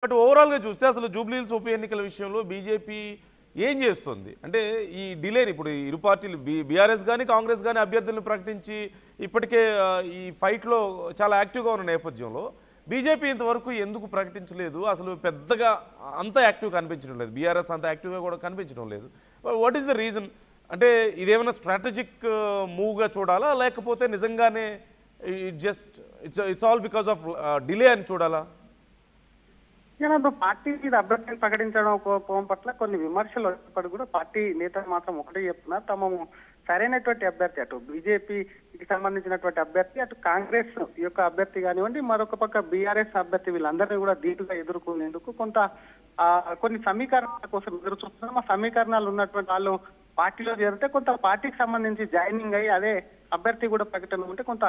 But ఓవరాల్గా చూస్తే అసలు జూబ్లీహిల్స్ ఉప ఎన్నికల విషయంలో బీజేపీ ఏం చేస్తుంది అంటే ఈ డిలేని ఇప్పుడు ఇరు పార్టీలు బీఆర్ఎస్ కానీ కాంగ్రెస్ కానీ అభ్యర్థులను ప్రకటించి ఇప్పటికే ఈ ఫైట్లో చాలా యాక్టివ్గా ఉన్న నేపథ్యంలో బీజేపీ ఇంతవరకు ఎందుకు ప్రకటించలేదు? అసలు పెద్దగా అంత యాక్టివ్ కనిపించడం లేదు, బీఆర్ఎస్ అంత యాక్టివ్గా కూడా కనిపించడం లేదు. What is the reason? అంటే ఇదేమైనా స్ట్రాటజిక్ మూవ్గా చూడాలా, లేకపోతే నిజంగానే it's all because of delay అని చూడాలా? పార్టీ మీద అభ్యర్థిని ప్రకటించడం పట్ల కొన్ని విమర్శలు వచ్చినప్పటికీ కూడా పార్టీ నేతలు మాత్రం ఒకటే చెప్తున్నారు, తమము సరైనటువంటి అభ్యర్థి అటు బీజేపీకి సంబంధించినటువంటి అభ్యర్థి, అటు కాంగ్రెస్ యొక్క అభ్యర్థి కానివ్వండి, మరొక పక్క బీఆర్ఎస్ అభ్యర్థి వీళ్ళందరినీ కూడా ధీటుగా ఎదుర్కొనేందుకు కొన్ని సమీకరణాల కోసం ఎదురు చూస్తున్నాం. ఆ సమీకరణాలు ఉన్నటువంటి వాళ్ళు పార్టీలో చేరితే కొంత పార్టీకి సంబంధించి జాయినింగ్ అయ్యి అదే అభ్యర్థి కూడా ప్రకటన ఉంటే కొంత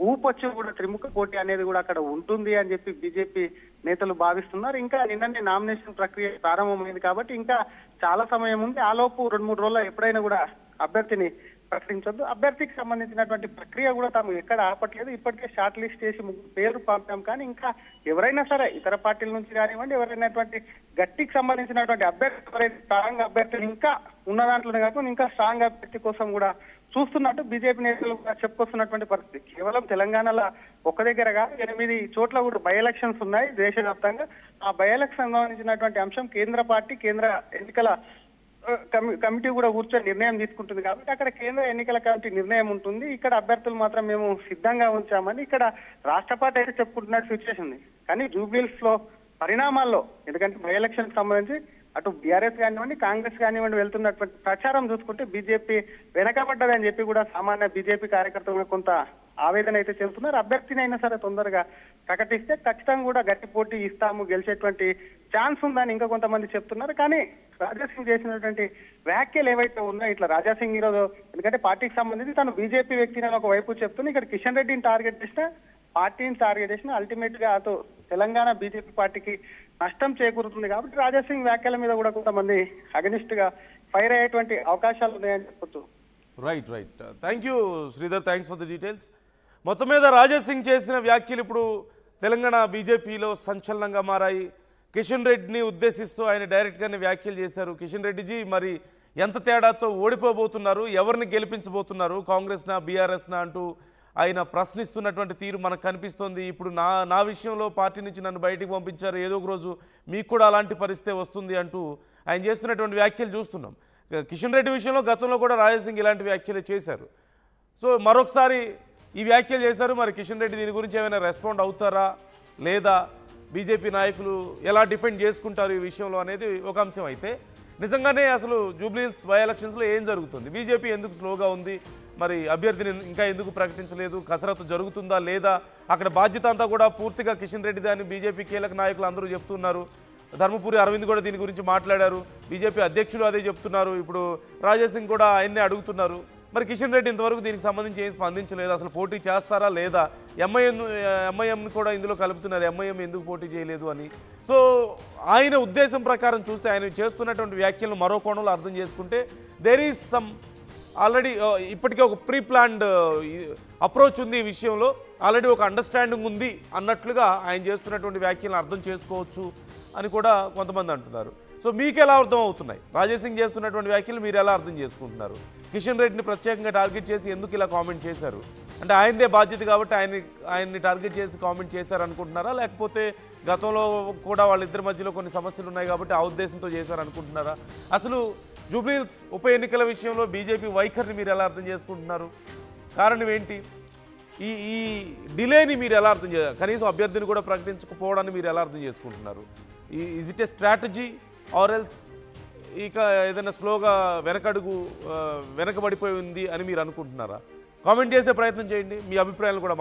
ఊపొచ్చి కూడా త్రిముఖ పోటీ అనేది కూడా అక్కడ ఉంటుంది అని చెప్పి బీజేపీ నేతలు భావిస్తున్నారు. ఇంకా నిన్ననే నామినేషన్ ప్రక్రియ ప్రారంభమైంది కాబట్టి ఇంకా చాలా సమయం ఉంది. ఆలోపు 2-3 రోజుల్లో ఎప్పుడైనా కూడా అభ్యర్థిని ప్రకటించొద్దు. అభ్యర్థికి సంబంధించినటువంటి ప్రక్రియ కూడా తాము ఎక్కడ ఆపట్లేదు. ఇప్పటికే షార్ట్ లిస్ట్ చేసి పేరు పంపాం, కానీ ఇంకా ఎవరైనా సరే ఇతర పార్టీల నుంచి కానివ్వండి, ఎవరైనటువంటి గట్టికి సంబంధించినటువంటి అభ్యర్థి ఎవరైతే స్ట్రాంగ్ అభ్యర్థులు ఇంకా ఉన్న దాంట్లోనే కాకుండా ఇంకా స్ట్రాంగ్ అభ్యర్థి కోసం కూడా చూస్తున్నట్టు బీజేపీ నేతలు కూడా చెప్పుకొస్తున్నటువంటి పరిస్థితి. కేవలం తెలంగాణలో ఒక దగ్గర కాదు, 8 చోట్ల కూడా బై ఎలక్షన్స్ ఉన్నాయి దేశవ్యాప్తంగా. ఆ బై ఎలక్షన్ సంబంధించినటువంటి అంశం కేంద్ర పార్టీ, కేంద్ర ఎన్నికల కమిటీ కూడా కూర్చొని నిర్ణయం తీసుకుంటుంది కాబట్టి అక్కడ కేంద్ర ఎన్నికల కమిటీ నిర్ణయం ఉంటుంది. ఇక్కడ అభ్యర్థులు మాత్రం మేము సిద్ధంగా ఉంచామని ఇక్కడ రాష్ట్ర పార్టీ అయితే చెప్పుకుంటున్న సిచ్యువేషన్ ఉంది. కానీ జూబ్లీహిల్స్ లో పరిణామాల్లో, ఎందుకంటే బై ఎలక్షన్ కి సంబంధించి అటు బీఆర్ఎస్ కానివ్వండి, కాంగ్రెస్ కానివ్వండి వెళ్తున్నటువంటి ప్రచారం చూసుకుంటే బీజేపీ వెనకబడ్డదని చెప్పి కూడా సామాన్య బీజేపీ కార్యకర్తలు కొంత ఆవేదన అయితే చెందుతున్నారు. అభ్యర్థిని అయినా సరే తొందరగా ప్రకటిస్తే ఖచ్చితంగా కూడా గట్టి పోటీ ఇస్తాము, గెలిచేటువంటి ఛాన్స్ ఉందని ఇంకా కొంతమంది చెప్తున్నారు. కానీ రాజాసింగ్ చేసినటువంటి వ్యాఖ్యలు ఏవైతే ఉన్నాయో, ఇట్లా రాజాసింగ్ ఈరోజు ఎందుకంటే పార్టీకి సంబంధించి తను బీజేపీ వ్యక్తిని ఒక వైపు చెప్తున్నా, ఇక్కడ కిషన్ రెడ్డిని టార్గెట్ చేసిన, పార్టీని టార్గెట్ చేసిన అల్టిమేట్ గా అటు తెలంగాణ బీజేపీ పార్టీకి నష్టం చేకూరుతుంది. కాబట్టి రాజాసింగ్ వ్యాఖ్యల మీద కూడా కొంతమంది అగనిస్ట్ గా ఫైర్ అయ్యేటువంటి అవకాశాలు ఉన్నాయని చెప్పొచ్చు. Right. Thank you Sridhar, thanks for the details. మొత్తం మీద రాజాసింగ్ చేసిన వ్యాఖ్యలు ఇప్పుడు తెలంగాణ బీజేపీలో సంచలనంగా మారాయి. కిషన్ రెడ్డిని ఉద్దేశిస్తూ ఆయన డైరెక్ట్గానే వ్యాఖ్యలు చేశారు. కిషన్ రెడ్డిజీ మరి ఎంత తేడాతో ఓడిపోబోతున్నారు, ఎవరిని గెలిపించబోతున్నారు, కాంగ్రెస్నా బీఆర్ఎస్నా అంటూ ఆయన ప్రశ్నిస్తున్నటువంటి తీరు మనకు కనిపిస్తోంది. ఇప్పుడు నా విషయంలో పార్టీ నుంచి నన్ను బయటికి పంపించారు, ఏదో ఒక రోజు మీకు కూడా అలాంటి పరిస్థితి వస్తుంది అంటూ ఆయన చేస్తున్నటువంటి వ్యాఖ్యలు చూస్తున్నాం. కిషన్ రెడ్డి విషయంలో గతంలో కూడా రాజాసింగ్ ఇలాంటి వ్యాఖ్యలు చేశారు. సో మరొకసారి ఈ వ్యాఖ్యలు చేశారు. మరి కిషన్ రెడ్డి దీని గురించి ఏమైనా రెస్పాండ్ అవుతారా లేదా, బీజేపీ నాయకులు ఎలా డిఫెండ్ చేసుకుంటారు ఈ విషయంలో అనేది ఒక అంశం. అయితే నిజంగానే అసలు జూబ్లీహిల్స్ బై ఎలక్షన్స్లో ఏం జరుగుతుంది, బీజేపీ ఎందుకు స్లోగా ఉంది, మరి అభ్యర్థిని ఇంకా ఎందుకు ప్రకటించలేదు, కసరత్తు జరుగుతుందా లేదా, అక్కడ బాధ్యత అంతా కూడా పూర్తిగా కిషన్ రెడ్డిది అని బీజేపీ కీలక నాయకులు అందరూ చెప్తున్నారు. ధర్మపురి అరవింద్ కూడా దీని గురించి మాట్లాడారు, బీజేపీ అధ్యక్షులు అదే చెప్తున్నారు. ఇప్పుడు రాజాసింగ్ కూడా ఆయన్నే అడుగుతున్నారు. మరి కిషన్ రెడ్డి ఇంతవరకు దీనికి సంబంధించి ఏం స్పందించలేదు. అసలు పోటీ చేస్తారా లేదా, ఎంఐఎంని కూడా ఇందులో కలుపుతున్నారు, ఎంఐఎం ఎందుకు పోటీ చేయలేదు అని. సో ఆయన ఉద్దేశం ప్రకారం చూస్తే ఆయన చేస్తున్నటువంటి వ్యాఖ్యలను మరో కోణంలో అర్థం చేసుకుంటే దేర్ ఈజ్ సమ్ ఆల్రెడీ ఇప్పటికే ఒక ప్రీ ప్లాన్డ్ అప్రోచ్ ఉంది ఈ విషయంలో, ఆల్రెడీ ఒక అండర్స్టాండింగ్ ఉంది అన్నట్లుగా ఆయన చేస్తున్నటువంటి వ్యాఖ్యలను అర్థం చేసుకోవచ్చు అని కూడా కొంతమంది అంటున్నారు. సో మీకు ఎలా అర్థం అవుతున్నాయి రాజాసింగ్ చేస్తున్నటువంటి వ్యాఖ్యలు, మీరు ఎలా అర్థం చేసుకుంటున్నారు? కిషన్ రెడ్డిని ప్రత్యేకంగా టార్గెట్ చేసి ఎందుకు ఇలా కామెంట్ చేశారు? అంటే ఆయనదే బాధ్యత కాబట్టి ఆయన్ని టార్గెట్ చేసి కామెంట్ చేశారు అనుకుంటున్నారా, లేకపోతే గతంలో కూడా వాళ్ళిద్దరి మధ్యలో కొన్ని సమస్యలు ఉన్నాయి కాబట్టి ఆ ఉద్దేశంతో చేశారు అనుకుంటున్నారా? అసలు జూబ్లీహిల్స్ ఉప ఎన్నికల విషయంలో బీజేపీ వైఖరిని మీరు ఎలా అర్థం చేసుకుంటున్నారు? కారణం ఏంటి? ఈ డిలేని మీరు ఎలా అర్థం చేయాలి? కనీసం అభ్యర్థిని కూడా ప్రకటించకపోవడాన్ని మీరు ఎలా అర్థం చేసుకుంటున్నారు? Is it A strategy or else ఇక ఏదైనా స్లోగా వెనకబడిపోయి ఉంది అని మీరు అనుకుంటున్నారా? కామెంట్ చేసే ప్రయత్నం చేయండి, మీ అభిప్రాయాలు కూడా